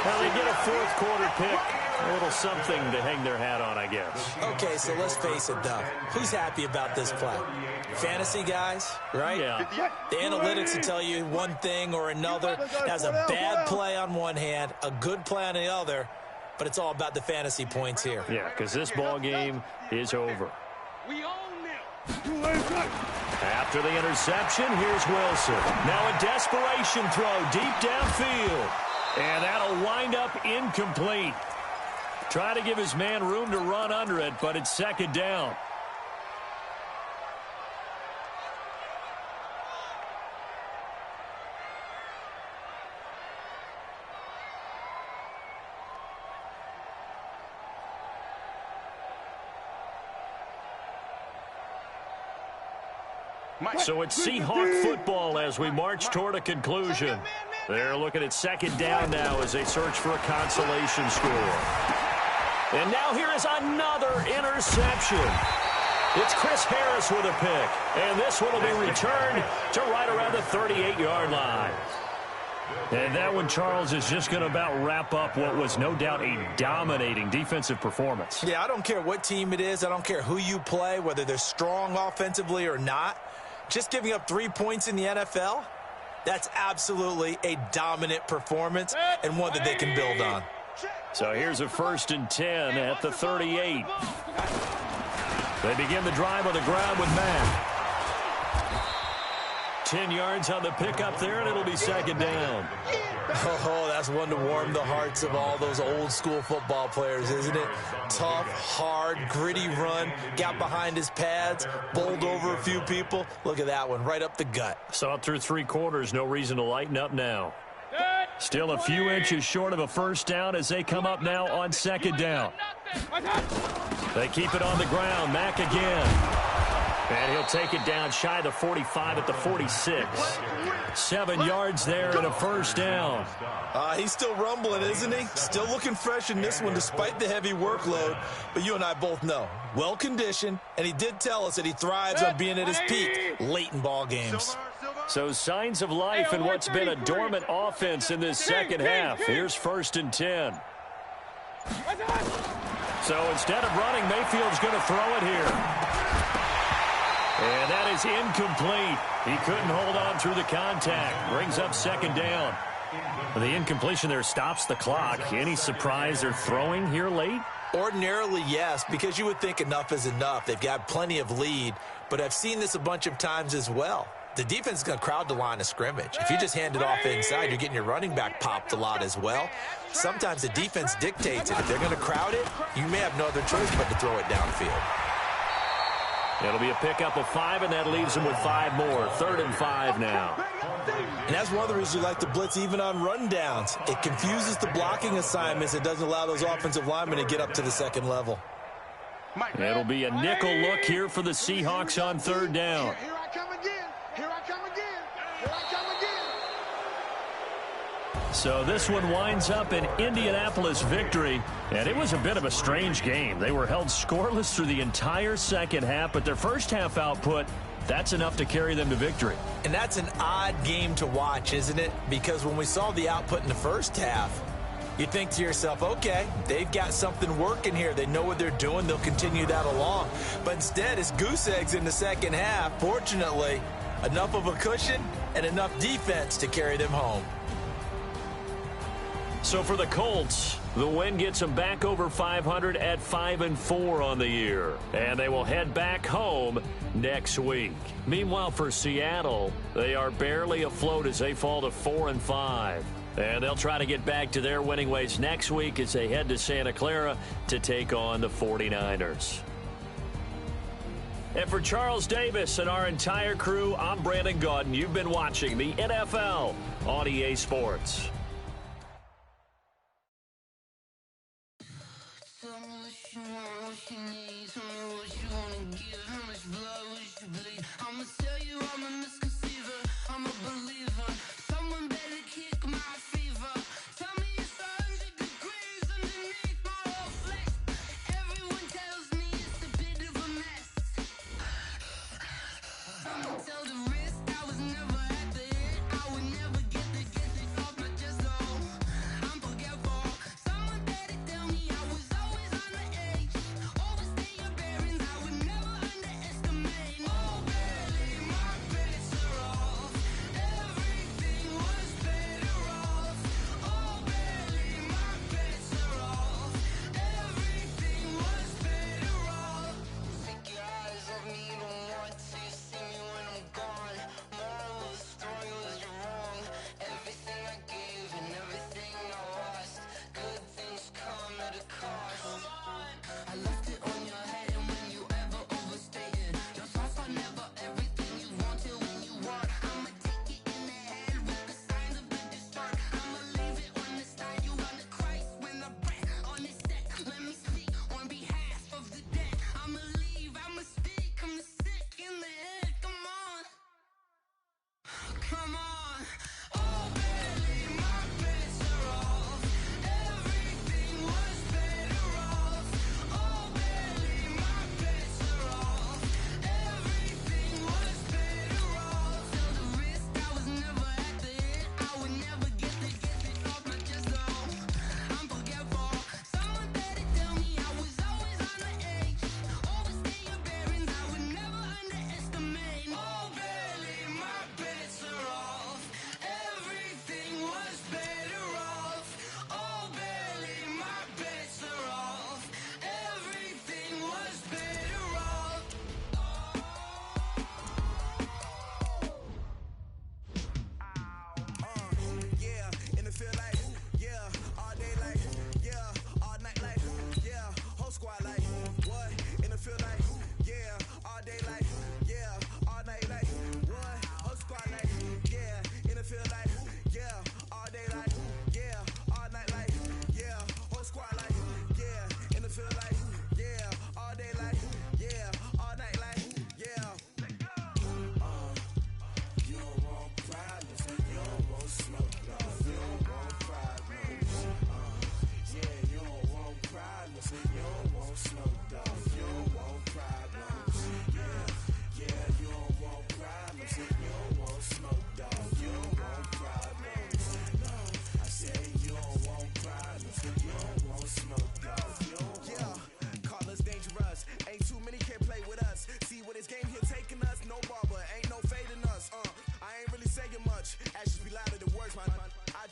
Now they get a fourth quarter pick. A little something to hang their hat on, I guess. Okay, so let's face it, though. Who's happy about this play? Fantasy guys, right? Yeah. The analytics will tell you one thing or another. That's a bad play on one hand, a good play on the other, but it's all about the fantasy points here. Yeah, because this ball game is over. We own them. After the interception, here's Wilson. Now a desperation throw deep downfield. And that'll wind up incomplete. Try to give his man room to run under it, but it's 2nd down. So it's Seahawk football as we march toward a conclusion. They're looking at 2nd down now as they search for a consolation score. And now here is another interception. It's Chris Harris with a pick. And this one will be returned to right around the 38-yard line. And that one, Charles, is just going to about wrap up what was no doubt a dominating defensive performance. Yeah, I don't care what team it is. I don't care who you play, whether they're strong offensively or not. Just giving up 3 points in the NFL, that's absolutely a dominant performance and one that they can build on. So here's a 1st and 10 at the 38. They begin the drive on the ground with Mann. 10 yards on the pickup there, and it'll be 2nd down. Oh, that's one to warm the hearts of all those old school football players, isn't it? Tough, hard, gritty run, got behind his pads, bowled over a few people. Look at that one, right up the gut. Saw it through 3 quarters, no reason to lighten up now. Still a few inches short of a 1st down as they come up now on 2nd down. They keep it on the ground. Mack again. And he'll take it down shy of the 45 at the 46. 7 yards there and a 1st down. He's still rumbling, isn't he? Still looking fresh in this one despite the heavy workload. But you and I both know, well-conditioned, and he did tell us that he thrives on being at his peak late in ball games. So signs of life in what's been a dormant offense in this 2nd half. Here's 1st and 10. So instead of running, Mayfield's going to throw it here. And that is incomplete. He couldn't hold on through the contact. Brings up second down. The incompletion there stops the clock. Any surprise they're throwing here late? Ordinarily, yes, because you would think enough is enough. They've got plenty of lead, but I've seen this a bunch of times as well. The defense is going to crowd the line of scrimmage. If you just hand it off inside, you're getting your running back popped a lot as well. Sometimes the defense dictates it. If they're going to crowd it, you may have no other choice but to throw it downfield. It'll be a pickup of 5, and that leaves them with 5 more. 3rd and 5 now. And that's one of the reasons you like to blitz even on rundowns. It confuses the blocking assignments. It doesn't allow those offensive linemen to get up to the second level. It'll be a nickel look here for the Seahawks on 3rd down. Here I come again. Here I come again. Here I come again. So this one winds up an Indianapolis victory, and it was a bit of a strange game. They were held scoreless through the entire second half, but their first half output, that's enough to carry them to victory. And that's an odd game to watch, isn't it? Because when we saw the output in the first half, you think to yourself, okay, they've got something working here. They know what they're doing. They'll continue that along. But instead, it's goose eggs in the second half. Fortunately, enough of a cushion and enough defense to carry them home. So for the Colts, the win gets them back over 500 at 5-4 on the year. And they will head back home next week. Meanwhile, for Seattle, they are barely afloat as they fall to 4-5. And they'll try to get back to their winning ways next week as they head to Santa Clara to take on the 49ers. And for Charles Davis and our entire crew, I'm Brandon Gaudin. You've been watching the NFL on EA Sports.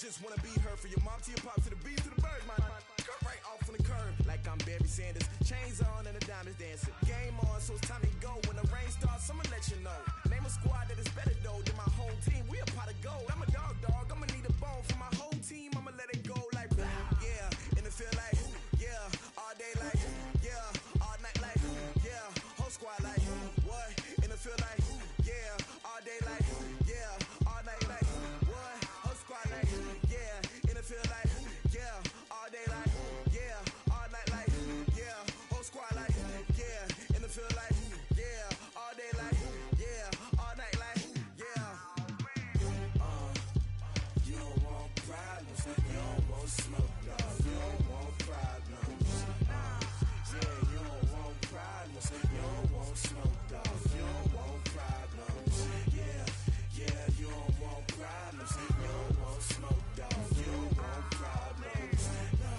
just wanna be her. For your mom to your pop to the beat to the bird, man. Cut right off on the curb, like I'm Barry Sanders. Chains on and the diamonds dancing. Game on, so it's time to go. When the rain starts, I'ma let you know. Name a squad that is better though than my whole team. We a pot of gold. I'm a dog. I'ma need a bone for my whole team. I'ma let it go like yeah. And it feel like yeah. All day like yeah. All night like yeah. Whole squad like what? And it feel like yeah. All day like yeah. All night like what? Whole squad like yeah. And it feel like yeah. All day like yeah. All night like yeah. Whole squad like yeah. And it feel like yeah. All day like yeah. All night like yeah. You don't want problems. You don't want smoke, dog. You don't want problems. Yeah, you don't want problems. You don't want smoke, dog. You don't want problems. Yeah, you don't want problems. You don't want smoke, dog. You don't want problems. No,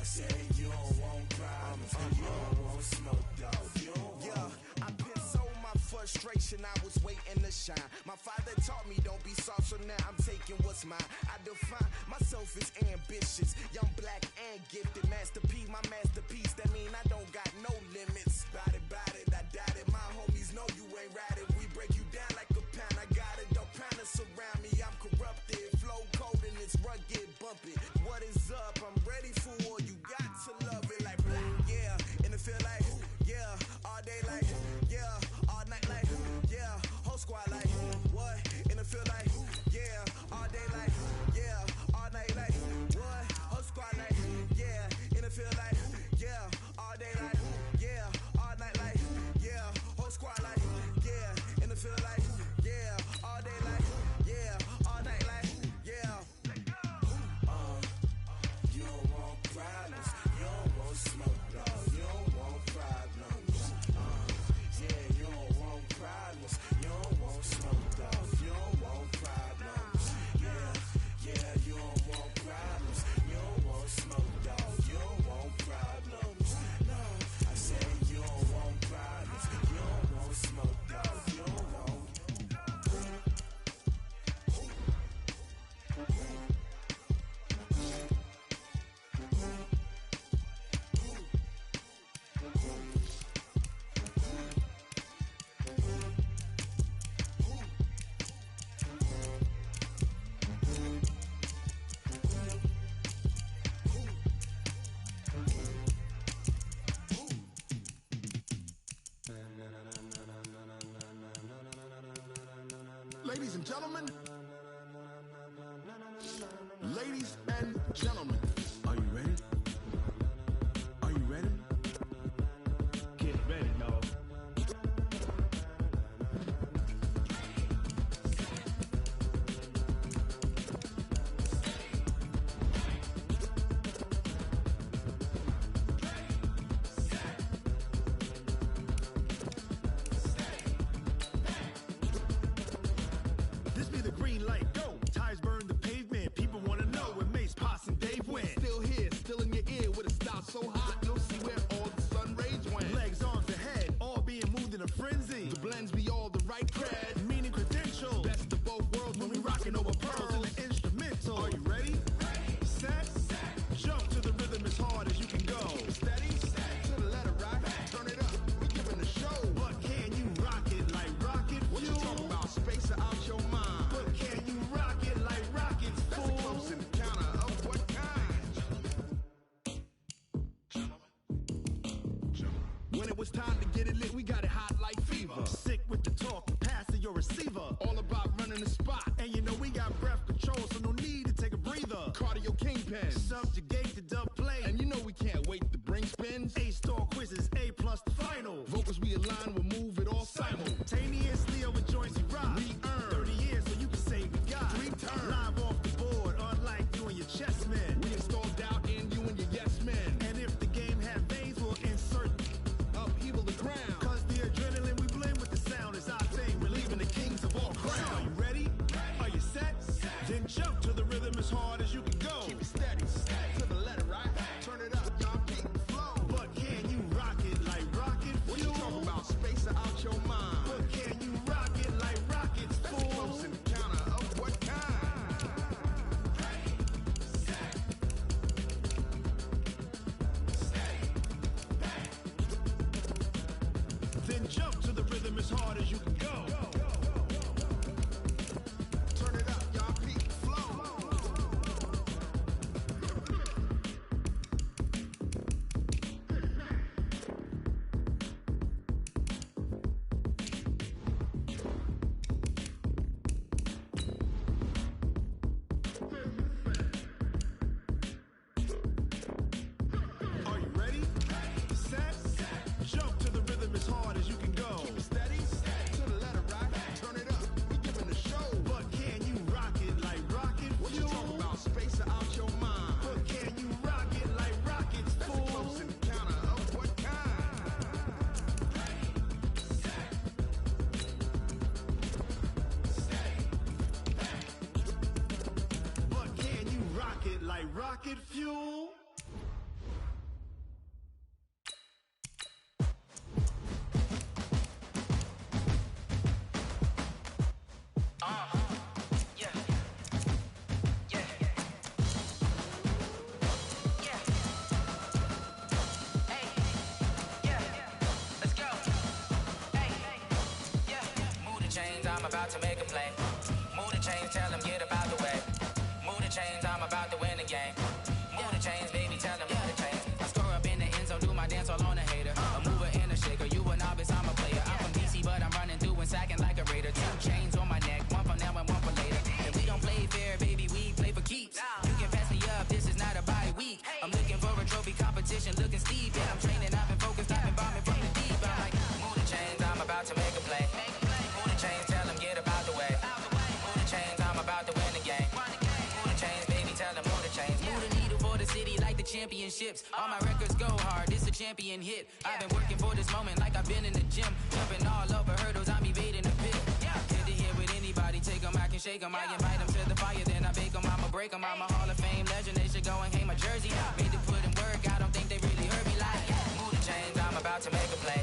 I said you don't want problems. You don't want smoke, dog. You don't want. Yeah, I've been so my frustration. I was waiting to shine. My father taught me don't be soft, so now I'm taking what's mine. I define myself as ambitious, young, black, and gifted. Master P, my masterpiece. That mean I don't got no limits. Bout it, I doubt it. My homies know you ain't ratted. We break you down like a pound. I got it, don't pound us around me. I'm corrupted, flow cold and it's rugged, bumpy. What is up? I'm ready for war. You got to love it like black, yeah. And it feel like yeah. All day like yeah. All night like yeah. Whole squad like what? And it feel like yeah. All day like yeah. All night like what? Whole squad like yeah. And it feel like yeah. All day like yeah. All night like yeah. Whole squad like yeah. And it feel like yeah. All day like yeah. All night like yeah. You don't want problems. You don't want smoke, dog. You don't want problems. Yeah, you don't want problems. You don't want smoke, dog. You don't want problems. Yeah, you don't want problems. You don't want smoke, dog. You don't want problems. No, I said you don't want problems. You don't want smoke, dog. You don't want. Ladies and gentlemen, ladies and gentlemen, are you ready? Are you ready? Get ready, dog. This be the green light, go. Tires burn the pavement. People wanna know when Mace, Potts, and Dave went. Still here, still in your ear with a style so hot, you'll see where all the sun rays went. Legs, arms, the head, all being moved in a frenzy. The blends be all the right cred, meaning credentials. Best of both worlds when we rockin' over pearls in the instrumental. Are you ready? Set, jump to the rhythm as hard as you can go. Steady, to the letter, right? Turn it up, we giving the show. But can you rock it like rocket fuel? What you talking about? Space out your mind. But can you rock it like rockets, fool? That's a close encounter of what kind? When it was time to get it lit, we got it hot like fever. Sick with the talk, pass to your receiver. All about running the spot. And you know we got breath control, so no need to take a breather. Cardio kingpin, subjugate the dub play. And you know we can't wait to bring spins. A-star quizzes, A+ the final. Vocals we align, we'll move it all simultaneously over joints we rock. We earn 30 years so you can say we got 3 turns. Live off the board, unlike you and your chess men. We install doubt in you and your yes men. And if the game had veins, we'll insert upheaval the ground. Cause the adrenaline we blend with the sound is our thing. Relieving the kings of all crowns. Are you ready? Are you set? Then jump to the rhythm as hard as you can go. Keep it steady, to the left. Jump to the rhythm as hard as you can go. Turn it up, y'all. Peak flow. Are you ready? Set. Jump to the rhythm as hard as you can go. Keep it steady. To the letter, right? Turn it up. We giving the show. But can you rock it like rocket fuel? What you talking about? Space out your mind. But can you rock it like rockets, fool? That's a close encounter of what kind? But can you rock it like rocket fuel? I'm about to make a play. Move the chains, tell them get about the way. Move the chains, I'm about to win the game. Move the chains, baby, tell them move the chains. I score up in the end zone, do my dance all on a hater. A mover and a shaker, you a novice, I'm a player. I'm from DC, but I'm running through and sacking like a raider. 2 chains on my neck, one for now and one for later. And we don't play fair, baby, we play for keeps. You can pass me up, this is not a bye week. I'm looking for a trophy competition, looking steep. Yeah, I'm training, I've been focused, I've been bombing from the deep. I'm like, move the chains, I'm about to make a play. Move the chains, tell them get about the way. Move the chains, I'm about to win the game. Move the chains, baby, tell them move the chains. Move the needle for the city like the championships. All my records go hard, this a champion hit. I've been working for this moment like I've been in the gym. Jumping all over hurdles, I'm evading the pit. Head to head with anybody, take them, I can shake them. I invite them to the fire, then I bake them, I'ma break them. I'm a Hall of Fame legend, they should go and hang my jersey. Made to put in work, I don't think they really heard me like. Move the chains, I'm about to make a play.